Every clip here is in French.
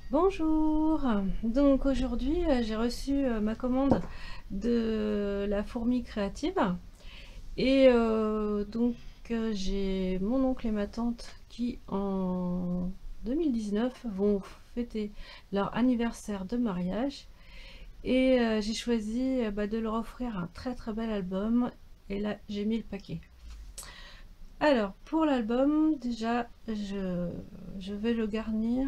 Bonjour, donc aujourd'hui j'ai reçu ma commande de la fourmi créative et j'ai mon oncle et ma tante qui en 2019 vont fêter leur anniversaire de mariage et j'ai choisi de leur offrir un très bel album et là j'ai mis le paquet. Alors pour l'album déjà je vais le garnir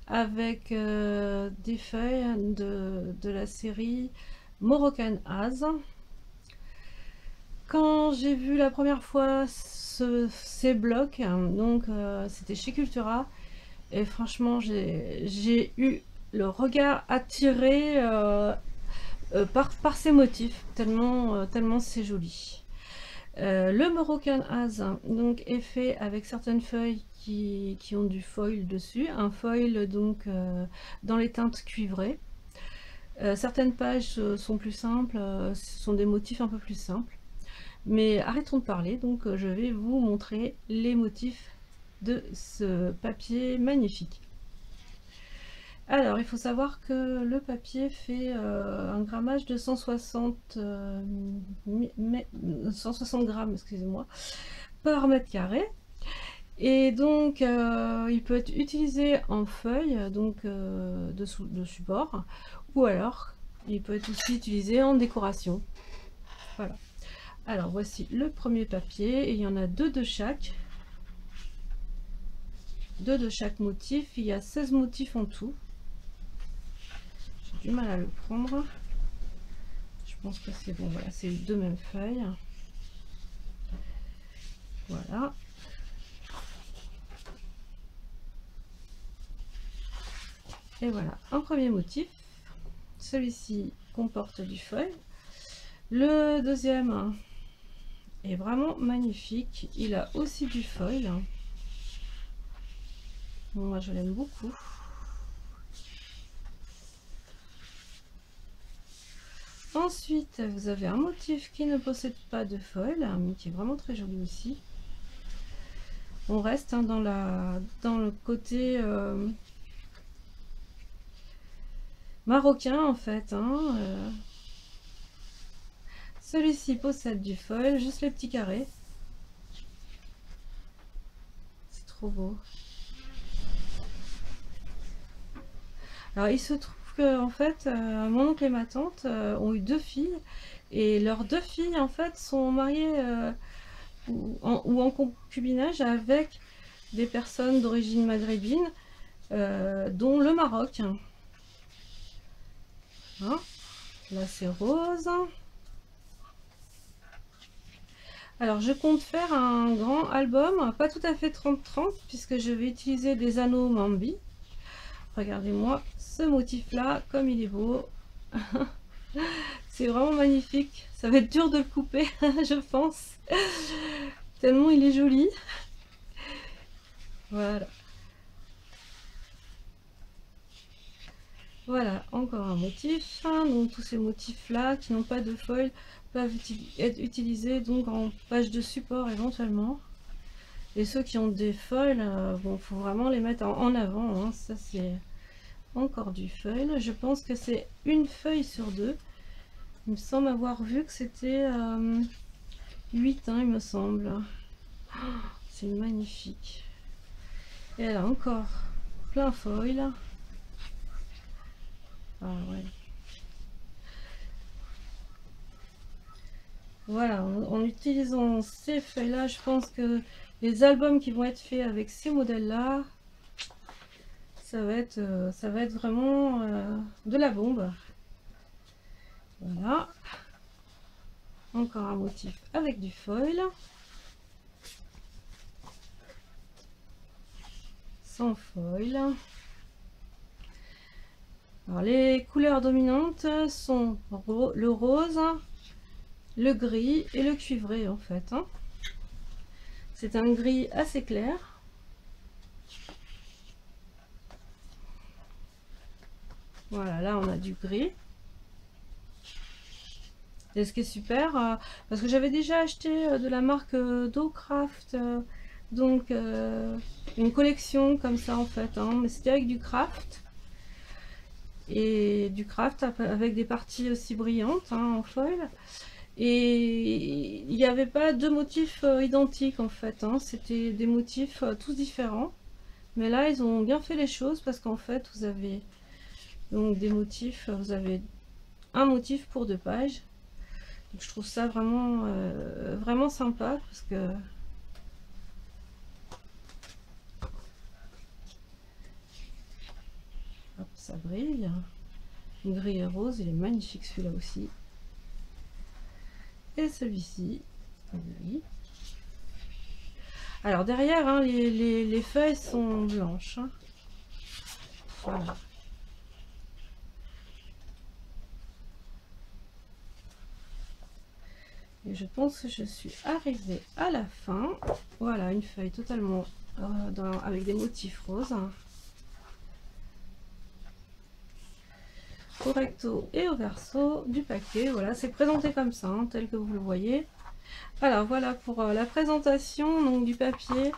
avec des feuilles de la série Moroccan Az. Quand j'ai vu la première fois ces blocs, c'était chez Cultura, et franchement j'ai eu le regard attiré par ces motifs, tellement c'est joli. Le Moroccan Az est fait avec certaines feuilles qui ont du foil dessus, un foil dans les teintes cuivrées. Certaines pages sont plus simples, ce sont des motifs un peu plus simples. Mais arrêtons de parler, je vais vous montrer les motifs de ce papier magnifique. Alors, il faut savoir que le papier fait un grammage de 160 grammes, excusez-moi, par mètre carré. Et donc, il peut être utilisé en feuille, de support, ou alors, il peut être aussi utilisé en décoration. Voilà. Alors, voici le premier papier, et il y en a deux de chaque. Deux de chaque motif, il y a 16 motifs en tout. J'ai du mal à le prendre. Je pense que c'est bon, voilà, c'est les deux mêmes feuilles. Voilà. Et voilà, un premier motif. Celui-ci comporte du foil. Le deuxième est vraiment magnifique. Il a aussi du foil. Moi, je l'aime beaucoup. Ensuite, vous avez un motif qui ne possède pas de foil, mais qui est vraiment très joli aussi. On reste dans le côté marocain en fait. Celui-ci possède du foil, juste les petits carrés. C'est trop beau. Alors il se trouve que en fait, mon oncle et ma tante ont eu deux filles, et leurs deux filles en fait sont mariées ou en concubinage avec des personnes d'origine maghrébine, dont le Maroc. Hein, là c'est rose. Alors je compte faire un grand album, pas tout à fait 30-30, puisque je vais utiliser des anneaux Mambi. Regardez-moi ce motif là, comme il est beau. C'est vraiment magnifique. Ça va être dur de le couper, je pense, tellement il est joli. Voilà. Voilà, encore un motif. Donc tous ces motifs là qui n'ont pas de foil peuvent être utilisés donc en page de support éventuellement. Et ceux qui ont des foils, bon, faut vraiment les mettre en avant. Ça c'est encore du foil. Je pense que c'est une feuille sur deux. Il me semble avoir vu que c'était 8, il me semble. Oh, c'est magnifique. Et elle a encore plein foil. Ah ouais. Voilà, en utilisant ces feuilles-là, je pense que les albums qui vont être faits avec ces modèles-là, ça va être vraiment de la bombe. Voilà. Encore un motif avec du foil. Sans foil. Alors, les couleurs dominantes sont le rose, le gris et le cuivré en fait. C'est un gris assez clair. Voilà, là on a du gris. Et ce qui est super, parce que j'avais déjà acheté de la marque Docraft, une collection comme ça en fait, mais c'était avec du craft. et du craft avec des parties aussi brillantes hein, en foil. Et il n'y avait pas deux motifs identiques en fait, hein. C'était des motifs tous différents. Mais là, ils ont bien fait les choses parce qu'en fait, vous avez donc des motifs, vous avez un motif pour 2 pages. Donc, je trouve ça vraiment, vraiment sympa parce que hop, ça brille. Gris et rose, il est magnifique celui-là aussi. Et celui-ci, oui. Alors derrière, hein, les feuilles sont blanches. Hein. Voilà. Et je pense que je suis arrivée à la fin. Voilà, une feuille totalement avec des motifs roses. Au recto et au verso du paquet. Voilà, c'est présenté comme ça, hein, tel que vous le voyez. Alors voilà pour la présentation donc, du papier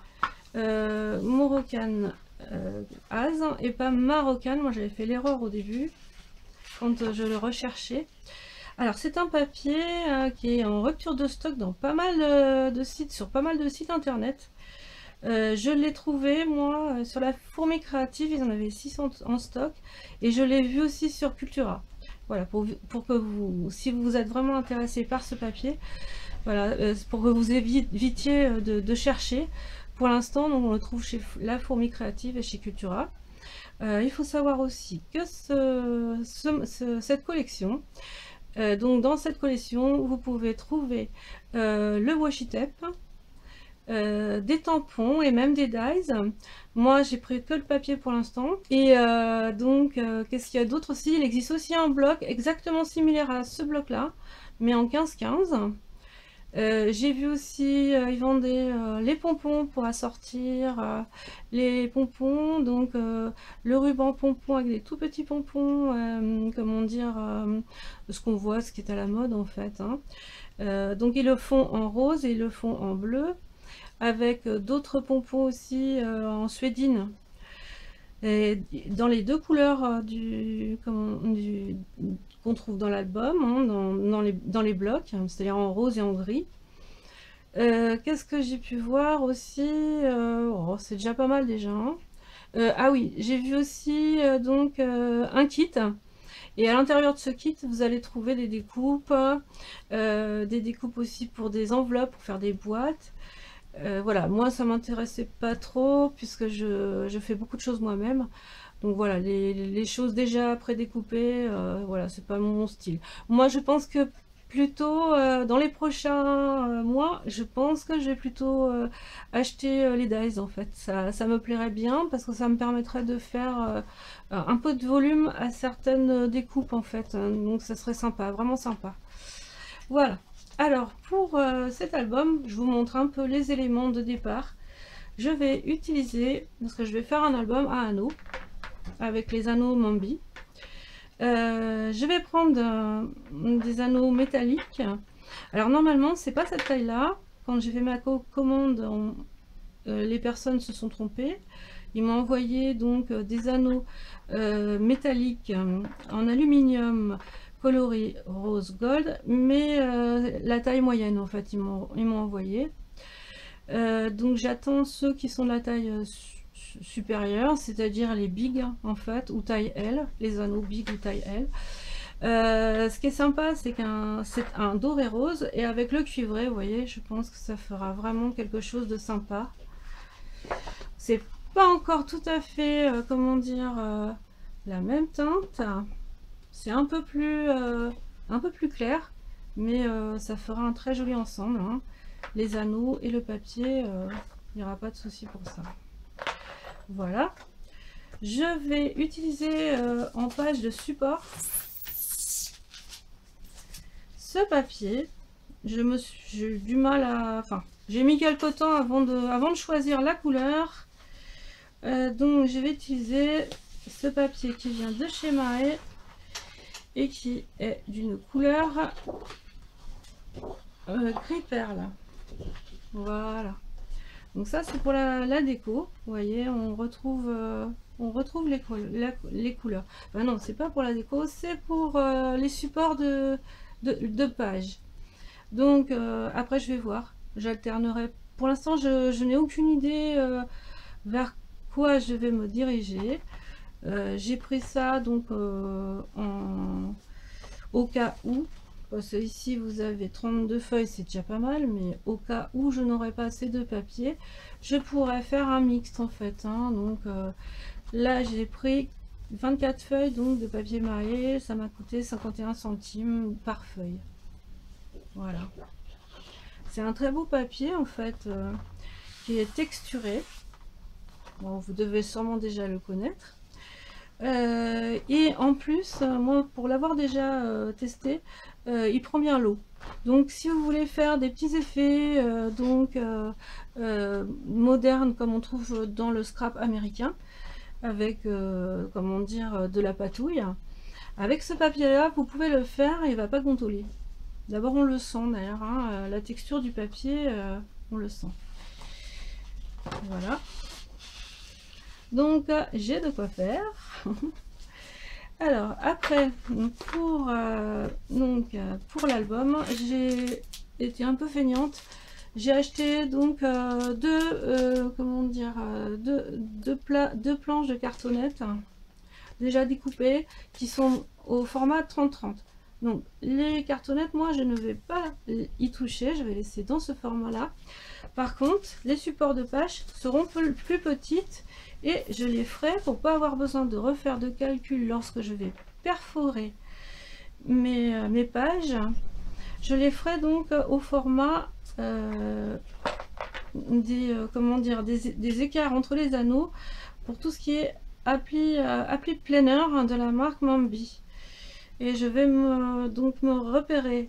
Moroccan Az et pas Marocan. Moi j'avais fait l'erreur au début quand je le recherchais. Alors c'est un papier qui est en rupture de stock dans pas mal de sites, sur pas mal de sites internet. Je l'ai trouvé moi sur la Fourmi Créative, ils en avaient 600 en stock et je l'ai vu aussi sur Cultura. Voilà, pour que vous, si vous êtes vraiment intéressé par ce papier, voilà, pour que vous évitiez de chercher. Pour l'instant, on le trouve chez la Fourmi Créative et chez Cultura. Il faut savoir aussi que cette collection, donc dans cette collection, vous pouvez trouver le washi tape, des tampons et même des dies. Moi j'ai pris que le papier pour l'instant. Et donc qu'est-ce qu'il y a d'autre aussi? Il existe aussi un bloc exactement similaire à ce bloc là, mais en 15-15. J'ai vu aussi ils vendaient les pompons pour assortir les pompons, donc le ruban pompon avec des tout petits pompons, comment dire, ce qu'on voit, ce qui est à la mode en fait, hein. Donc ils le font en rose et ils le font en bleu, avec d'autres pompons aussi en suédine. Et dans les deux couleurs qu'on trouve dans l'album, hein, dans les blocs, c'est-à-dire en rose et en gris. Qu'est-ce que j'ai pu voir aussi? Oh, c'est déjà pas mal déjà. Hein. Ah oui, j'ai vu aussi donc un kit. Et à l'intérieur de ce kit, vous allez trouver des découpes aussi pour des enveloppes, pour faire des boîtes. Voilà, moi ça m'intéressait pas trop puisque je fais beaucoup de choses moi-même. Donc voilà, les choses déjà prédécoupées, voilà, c'est pas mon style. Moi je pense que plutôt dans les prochains mois, je pense que je vais plutôt acheter les dies en fait. Ça me plairait bien parce que ça me permettrait de faire un peu de volume à certaines découpes en fait. Hein. Donc ça serait sympa, vraiment sympa. Voilà. Alors pour cet album, je vous montre un peu les éléments de départ. Je vais utiliser, parce que je vais faire un album à anneaux, avec les anneaux Mambi. Je vais prendre des anneaux métalliques. Alors normalement, c'est pas cette taille-là. Quand j'ai fait ma commande, les personnes se sont trompées. Ils m'ont envoyé donc des anneaux métalliques en aluminium coloré rose gold, mais la taille moyenne en fait ils m'ont envoyé. Donc j'attends ceux qui sont de la taille supérieure, c'est-à-dire les big en fait, ou taille L, les anneaux big ou taille L. Ce qui est sympa, c'est c'est un doré rose, et avec le cuivré, vous voyez, je pense que ça fera vraiment quelque chose de sympa. C'est pas encore tout à fait, comment dire, la même teinte. C'est un peu plus clair, mais ça fera un très joli ensemble. Hein. Les anneaux et le papier, il n'y aura pas de souci pour ça. Voilà. Je vais utiliser en page de support ce papier. J'ai eu du mal à... Enfin, j'ai mis quelque temps avant de choisir la couleur. Donc je vais utiliser ce papier qui vient de chez Mahé et qui est d'une couleur gris perle. Voilà. Donc ça c'est pour la déco. Vous voyez, on retrouve on retrouve les couleurs. Enfin non, c'est pas pour la déco, c'est pour les supports de page. Donc après je vais voir, j'alternerai. Pour l'instant je n'ai aucune idée vers quoi je vais me diriger. J'ai pris ça donc au cas où, parce que ici vous avez 32 feuilles, c'est déjà pas mal, mais au cas où je n'aurais pas assez de papier, je pourrais faire un mixte en fait, hein. Donc là j'ai pris 24 feuilles donc de papier marié, ça m'a coûté 51 centimes par feuille. Voilà, c'est un très beau papier en fait, qui est texturé. Bon, vous devez sûrement déjà le connaître. Et en plus, moi pour l'avoir déjà testé, il prend bien l'eau. Donc si vous voulez faire des petits effets modernes comme on trouve dans le scrap américain, avec comment dire, de la patouille, avec ce papier là vous pouvez le faire et il va pas gondoler. D'abord on le sent d'ailleurs, hein, la texture du papier, on le sent. Voilà. Donc j'ai de quoi faire. Alors après pour l'album, j'ai été un peu feignante. J'ai acheté donc deux planches de cartonnettes déjà découpées qui sont au format 30-30. Donc les cartonnettes, moi je ne vais pas y toucher, je vais laisser dans ce format là. Par contre les supports de page seront plus petites et je les ferai pour pas avoir besoin de refaire de calcul lorsque je vais perforer mes pages. Je les ferai donc au format des écarts entre les anneaux pour tout ce qui est appli planner de la marque Mambi. Et je vais donc me repérer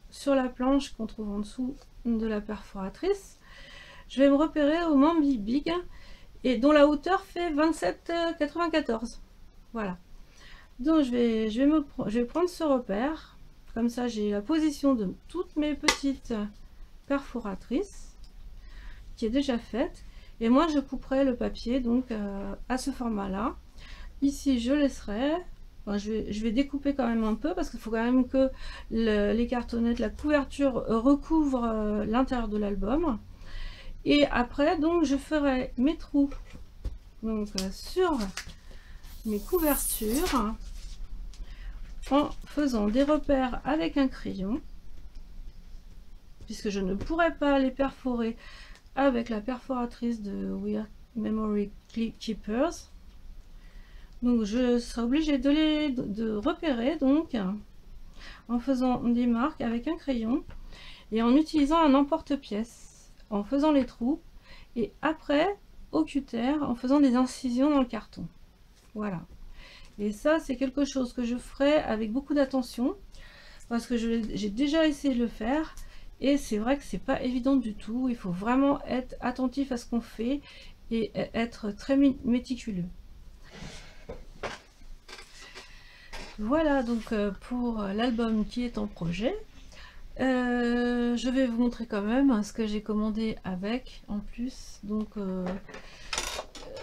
sur la planche qu'on trouve en dessous de la perforatrice. Je vais me repérer au Mambi Big et dont la hauteur fait 27,94. Voilà. Donc je vais prendre ce repère. Comme ça j'ai la position de toutes mes petites perforatrices qui est déjà faite. Et moi je couperai le papier donc à ce format là. Ici je laisserai. Enfin, je vais découper quand même un peu parce qu'il faut quand même que les cartonnettes, la couverture recouvre l'intérieur de l'album. Et après donc je ferai mes trous donc sur mes couvertures en faisant des repères avec un crayon, puisque je ne pourrais pas les perforer avec la perforatrice de We Are Memory Keepers. Donc je serai obligée de repérer donc en faisant des marques avec un crayon et en utilisant un emporte-pièce, en faisant les trous, et après au cutter en faisant des incisions dans le carton. Voilà. Et ça c'est quelque chose que je ferai avec beaucoup d'attention parce que j'ai déjà essayé de le faire et c'est vrai que c'est pas évident du tout. Il faut vraiment être attentif à ce qu'on fait et être très méticuleux. Voilà donc pour l'album qui est en projet. Je vais vous montrer quand même ce que j'ai commandé avec en plus. Donc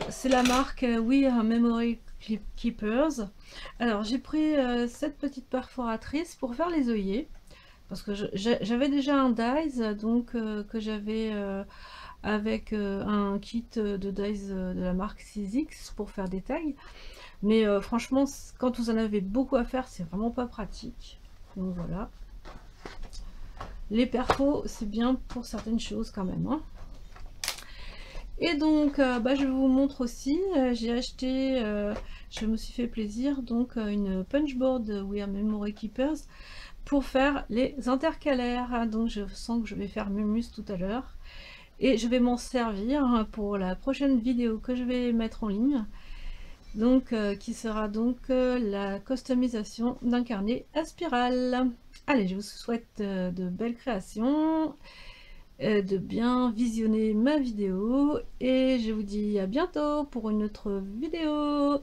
c'est la marque We Are Memory Keepers. Alors j'ai pris cette petite perforatrice pour faire les œillets parce que j'avais déjà un dies donc que j'avais avec un kit de dies de la marque 6X pour faire des tags. Mais franchement, quand vous en avez beaucoup à faire, c'est vraiment pas pratique. Donc voilà. Les perfos, c'est bien pour certaines choses quand même, hein. Et donc, je vous montre aussi, j'ai acheté, je me suis fait plaisir, donc une punchboard We Are Memory Keepers pour faire les intercalaires. Donc je sens que je vais faire Mumus tout à l'heure. Et je vais m'en servir pour la prochaine vidéo que je vais mettre en ligne. Donc qui sera donc la customisation d'un carnet à spirale. Allez, je vous souhaite de belles créations, de bien visionner ma vidéo et je vous dis à bientôt pour une autre vidéo.